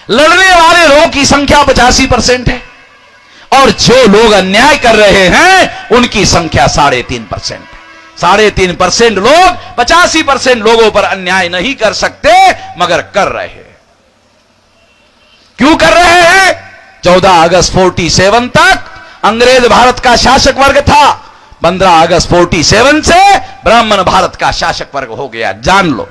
लड़ने वाले लोगों की संख्या 85% है और जो लोग अन्याय कर रहे हैं उनकी संख्या 3.5% है। 3.5% लोग 85% लोगों पर अन्याय नहीं कर सकते मगर कर रहे हैं। क्यों कर रहे हैं? 14 अगस्त 47 तक अंग्रेज भारत का शासक वर्ग था। 15 अगस्त 47 से ब्राह्मण भारत का शासक वर्ग हो गया। जान लो,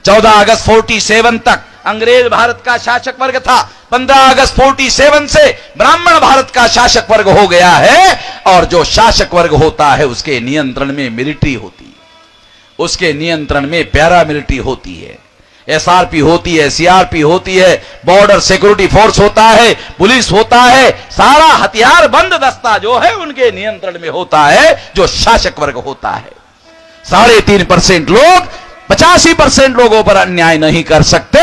14 अगस्त 47 तक अंग्रेज भारत का शासक वर्ग था। 15 अगस्त 47 से ब्राह्मण भारत का शासक वर्ग हो गया है। और जो शासक वर्ग होता है उसके नियंत्रण में मिलिट्री होती है, उसके नियंत्रण में पैरा मिलिट्री होती है, एसआरपी होती है, सीआरपी होती है, बॉर्डर सिक्योरिटी फोर्स होता है, पुलिस होता है। सारा हथियार बंद दस्ता जो है उनके नियंत्रण में होता है, जो शासक वर्ग होता है। 3.5% लोग 85% लोगों पर अन्याय नहीं कर सकते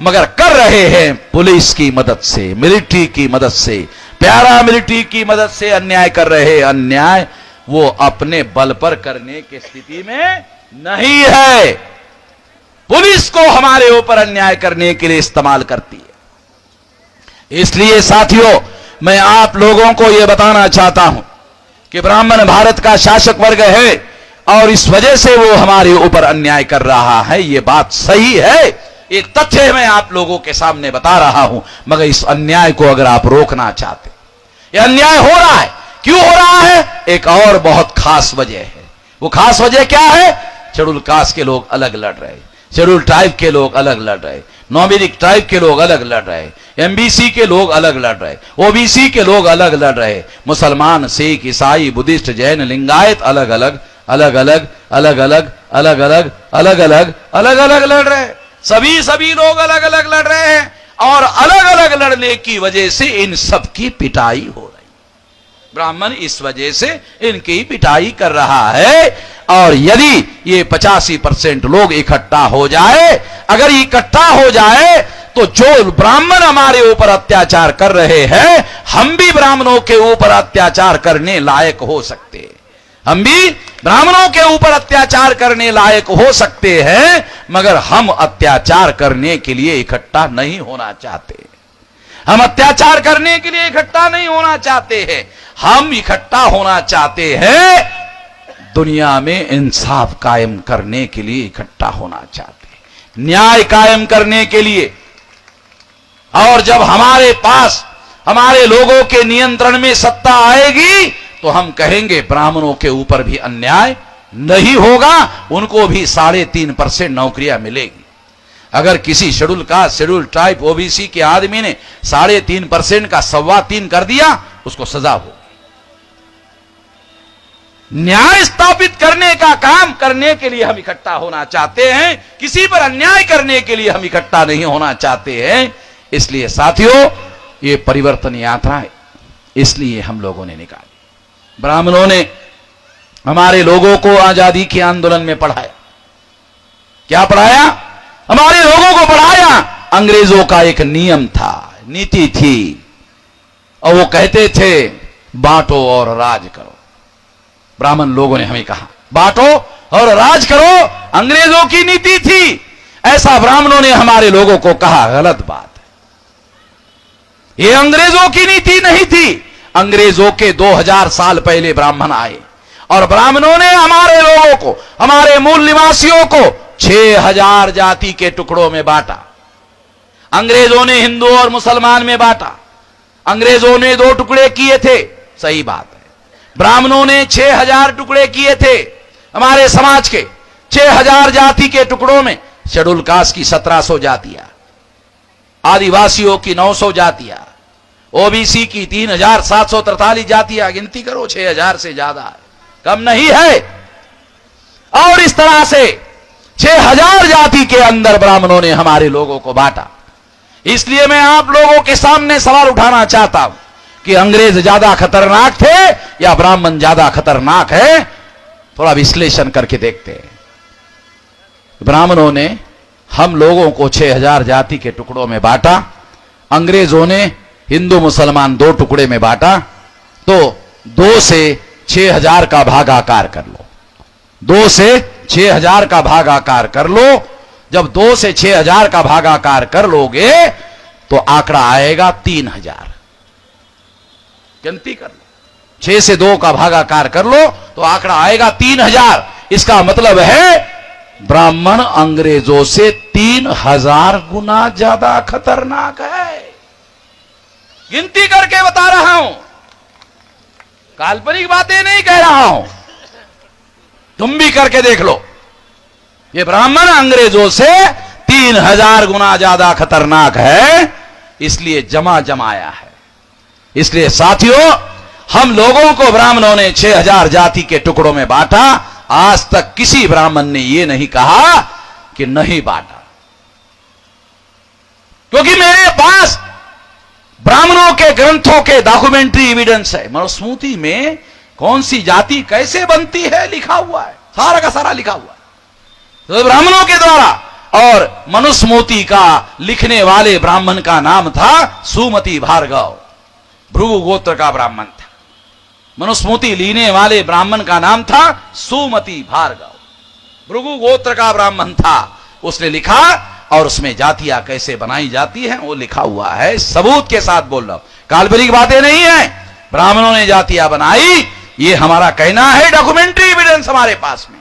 मगर कर रहे हैं। पुलिस की मदद से, मिलिट्री की मदद से, पैरा मिलिट्री की मदद से अन्याय कर रहे हैं। अन्याय वो अपने बल पर करने की स्थिति में नहीं है। पुलिस को हमारे ऊपर अन्याय करने के लिए इस्तेमाल करती है। इसलिए साथियों, मैं आप लोगों को यह बताना चाहता हूं कि ब्राह्मण भारत का शासक वर्ग है और इस वजह से वो हमारे ऊपर अन्याय कर रहा है। यह बात सही है, एक तथ्य मैं आप लोगों के सामने बता रहा हूं। मगर इस अन्याय को अगर आप रोकना चाहते, यह अन्याय हो रहा है, क्यों हो रहा है? एक और बहुत खास वजह है। वो खास वजह क्या है? शेड्यूल कास्ट के लोग अलग लड़ रहे, शेड्यूल ट्राइब के लोग अलग लड़ रहे, नॉमिनिक ट्राइब के लोग अलग लड़ रहे, एमबीसी के लोग अलग लड़ रहे, ओबीसी के लोग अलग लड़ रहे, मुसलमान, सिख, ईसाई, बुद्धिस्ट, जैन, लिंगायत अलग अलग अलग अलग अलग अलग अलग अलग अलग अलग अलग अलग लड़ रहे हैं। सभी लोग अलग अलग लड़ रहे हैं और अलग अलग लड़ने की वजह से इन सब की पिटाई हो रही। ब्राह्मण इस वजह से इनकी पिटाई कर रहा है। और यदि ये 85% लोग इकट्ठा हो जाए, अगर इकट्ठा हो जाए तो जो ब्राह्मण हमारे ऊपर अत्याचार कर रहे हैं, हम भी ब्राह्मणों के ऊपर अत्याचार करने लायक हो सकते हैं। हम भी ब्राह्मणों के ऊपर अत्याचार करने लायक हो सकते हैं मगर हम अत्याचार करने के लिए इकट्ठा नहीं होना चाहते। हम अत्याचार करने के लिए इकट्ठा नहीं होना चाहते हैं। हम इकट्ठा होना चाहते हैं दुनिया में इंसाफ कायम करने के लिए इकट्ठा होना चाहते हैं, न्याय कायम करने के लिए। और जब हमारे पास हमारे लोगों के नियंत्रण में सत्ता आएगी तो हम कहेंगे ब्राह्मणों के ऊपर भी अन्याय नहीं होगा, उनको भी 3.5% नौकरियां मिलेगी। अगर किसी schedule caste, schedule tribe, OBC के आदमी ने 3.5% का 3.25 कर दिया, उसको सजा हो। न्याय स्थापित करने का काम करने के लिए हम इकट्ठा होना चाहते हैं, किसी पर अन्याय करने के लिए हम इकट्ठा नहीं होना चाहते हैं। इसलिए साथियों, ये परिवर्तन यात्रा है, इसलिए हम लोगों ने निकाली। ब्राह्मणों ने हमारे लोगों को आजादी के आंदोलन में पढ़ाया। क्या पढ़ाया? हमारे लोगों को पढ़ाया। अंग्रेजों का एक नियम था, नीति थी, और वो कहते थे बांटो और राज करो। ब्राह्मण लोगों ने हमें कहा बांटो और राज करो, अंग्रेजों की नीति थी। ऐसा ब्राह्मणों ने हमारे लोगों को कहा, गलत बात है। ये अंग्रेजों की नीति नहीं थी। अंग्रेजों के 2000 साल पहले ब्राह्मण आए और ब्राह्मणों ने हमारे लोगों को, हमारे मूल निवासियों को 6000 जाति के टुकड़ों में बांटा। अंग्रेजों ने हिंदू और मुसलमान में बांटा। अंग्रेजों ने 2 टुकड़े किए थे, सही बात है। ब्राह्मणों ने 6000 टुकड़े किए थे हमारे समाज के। 6000 जाति के टुकड़ों में शेड्यूल कास्ट की 1700 जातियां, आदिवासियों की 900 जातियां, ओबीसी की 3743 जातियां। गिनती करो, 6000 से ज्यादा है, कम नहीं है। और इस तरह से 6000 जाति के अंदर ब्राह्मणों ने हमारे लोगों को बांटा। इसलिए मैं आप लोगों के सामने सवाल उठाना चाहता हूं कि अंग्रेज ज्यादा खतरनाक थे या ब्राह्मण ज्यादा खतरनाक है? थोड़ा विश्लेषण करके देखते हैं। ब्राह्मणों ने हम लोगों को 6000 जाति के टुकड़ों में बांटा, अंग्रेजों ने हिंदू मुसलमान 2 टुकड़े में बांटा। तो 2 से 6000 का भागाकार कर लो, 2 से 6000 का भागाकार कर लो। जब 2 से 6000 का भागाकार कर लोगे तो आंकड़ा आएगा 3000। गिनती कर लो, 6 से 2 का भागाकार कर लो तो आंकड़ा आएगा 3000। इसका मतलब है ब्राह्मण अंग्रेजों से 3000 गुना ज्यादा खतरनाक है। गिनती करके बता रहा हूं, काल्पनिक बातें नहीं कह रहा हूं, तुम भी करके देख लो। ये ब्राह्मण अंग्रेजों से 3000 गुना ज्यादा खतरनाक है, इसलिए जमाया है। इसलिए साथियों, हम लोगों को ब्राह्मणों ने 6000 जाति के टुकड़ों में बांटा। आज तक किसी ब्राह्मण ने यह नहीं कहा कि नहीं बांटा, क्योंकि मेरे पास ब्राह्मणों के ग्रंथों के डॉक्यूमेंट्री एविडेंस है। मनुस्मृति में कौन सी जाति कैसे बनती है लिखा हुआ है, सारा का सारा लिखा हुआ है तो ब्राह्मणों के द्वारा। और मनुस्मृति का लिखने वाले ब्राह्मण का नाम था सुमति भार्गव, भृगु गोत्र का ब्राह्मण था। मनुस्मृति लेने वाले ब्राह्मण का नाम था सुमति भार्गव, भृगु गोत्र का ब्राह्मण था। उसने लिखा और उसमें जातियां कैसे बनाई जाती हैं वो लिखा हुआ है। सबूत के साथ बोल रहा हूं, काल्पनिक बातें नहीं है। ब्राह्मणों ने जातियां बनाई, ये हमारा कहना है, डॉक्यूमेंट्री एविडेंस हमारे पास में,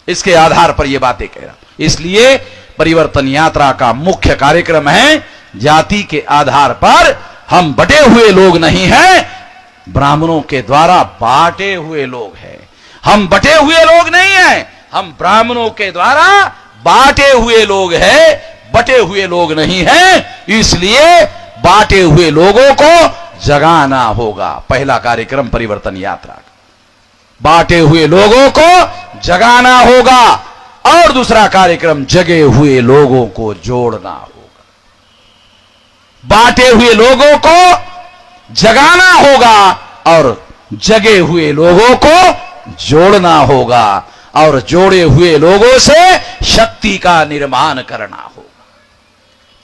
इसके आधार पर ये बातें कह रहा हूं। इसलिए परिवर्तन यात्रा का मुख्य कार्यक्रम है जाति के आधार पर। हम बटे हुए लोग नहीं हैं, ब्राह्मणों के द्वारा बांटे हुए लोग हैं। हम बटे हुए लोग नहीं हैं, हम ब्राह्मणों के द्वारा बांटे हुए लोग हैं, बटे हुए लोग नहीं हैं। इसलिए बांटे हुए लोगों को जगाना होगा। पहला कार्यक्रम परिवर्तन यात्रा का, बांटे हुए लोगों को जगाना होगा। और दूसरा कार्यक्रम जगे हुए लोगों को जोड़ना होगा। बांटे हुए लोगों को जगाना होगा और जगे हुए लोगों को जोड़ना होगा। और जोड़े हुए लोगों से शक्ति का निर्माण करना होगा।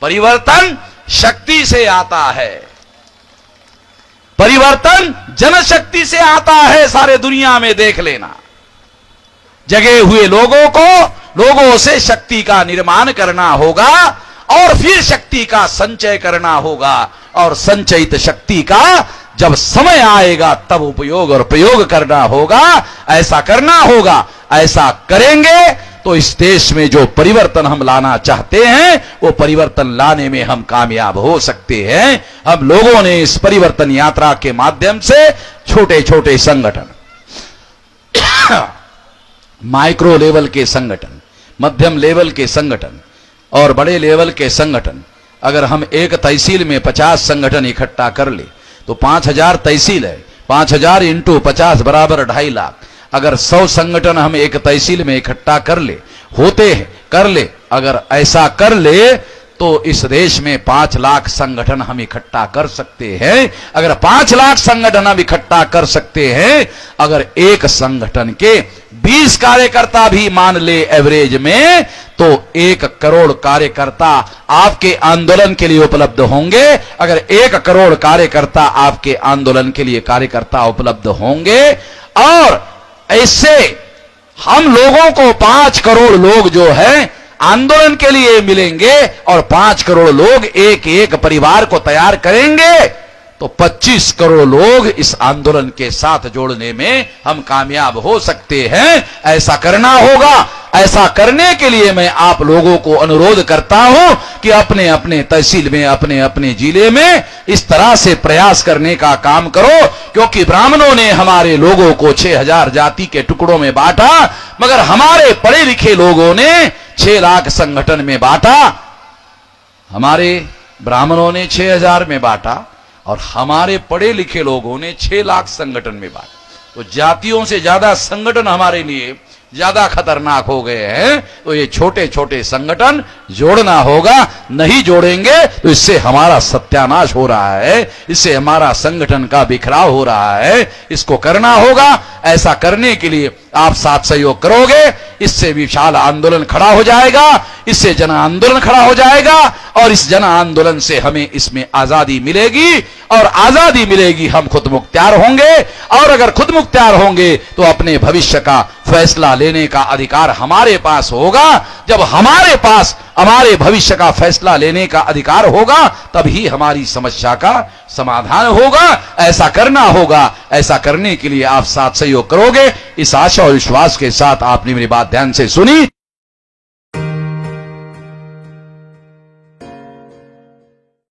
परिवर्तन शक्ति से आता है, परिवर्तन जनशक्ति से आता है। सारे दुनिया में देख लेना, जगे हुए लोगों से शक्ति का निर्माण करना होगा और फिर शक्ति का संचय करना होगा। और संचयित शक्ति का जब समय आएगा तब उपयोग और प्रयोग करना होगा। ऐसा करना होगा, ऐसा करेंगे तो इस देश में जो परिवर्तन हम लाना चाहते हैं वो परिवर्तन लाने में हम कामयाब हो सकते हैं। हम लोगों ने इस परिवर्तन यात्रा के माध्यम से छोटे छोटे संगठन, माइक्रो लेवल के संगठन, मध्यम लेवल के संगठन और बड़े लेवल के संगठन, अगर हम एक तहसील में 50 संगठन इकट्ठा कर ले तो 5000 तहसील है, 5000 इंटू 50 बराबर 2.5 लाख। अगर 100 संगठन हम एक तहसील में इकट्ठा कर ले, होते हैं, कर ले, अगर ऐसा कर ले तो इस देश में 5 लाख संगठन हम इकट्ठा कर सकते हैं। अगर 5 लाख संगठन हम इकट्ठा कर सकते हैं, अगर एक संगठन के 20 कार्यकर्ता भी मान ले एवरेज में, तो 1 करोड़ कार्यकर्ता आपके आंदोलन के लिए उपलब्ध होंगे। अगर 1 करोड़ कार्यकर्ता आपके आंदोलन के लिए कार्यकर्ता उपलब्ध होंगे और ऐसे हम लोगों को 5 करोड़ लोग जो है आंदोलन के लिए मिलेंगे और 5 करोड़ लोग एक एक परिवार को तैयार करेंगे तो 25 करोड़ लोग इस आंदोलन के साथ जोड़ने में हम कामयाब हो सकते हैं। ऐसा करना होगा। ऐसा करने के लिए मैं आप लोगों को अनुरोध करता हूं कि अपने अपने तहसील में, अपने अपने जिले में इस तरह से प्रयास करने का काम करो। क्योंकि ब्राह्मणों ने हमारे लोगों को 6000 जाति के टुकड़ों में बांटा, मगर हमारे पढ़े लिखे लोगों ने 6 लाख संगठन में बांटा। हमारे ब्राह्मणों ने 6000 में बांटा और हमारे पढ़े लिखे लोगों ने 6 लाख संगठन में बांटा। तो जातियों से ज्यादा संगठन हमारे लिए ज्यादा खतरनाक हो गए हैं। तो ये छोटे छोटे संगठन जोड़ना होगा। नहीं जोड़ेंगे तो इससे हमारा सत्यानाश हो रहा है, इससे हमारा संगठन का बिखराव हो रहा है। इसको करना होगा। ऐसा करने के लिए आप साथ सहयोग करोगे, इससे विशाल आंदोलन खड़ा हो जाएगा, इससे जन आंदोलन खड़ा हो जाएगा और इस जन आंदोलन से हमें इसमें आजादी मिलेगी और आजादी मिलेगी, हम खुद मुख्तियार होंगे। और अगर खुद मुख्तियार होंगे तो अपने भविष्य का फैसला लेने का अधिकार हमारे पास होगा। जब हमारे पास हमारे भविष्य का फैसला लेने का अधिकार होगा, तभी हमारी समस्या का समाधान होगा। ऐसा करना होगा, ऐसा करने के लिए आप साथ सहयोग करोगे, इस आशा और विश्वास के साथ आपने मेरी बात ध्यान से सुनी।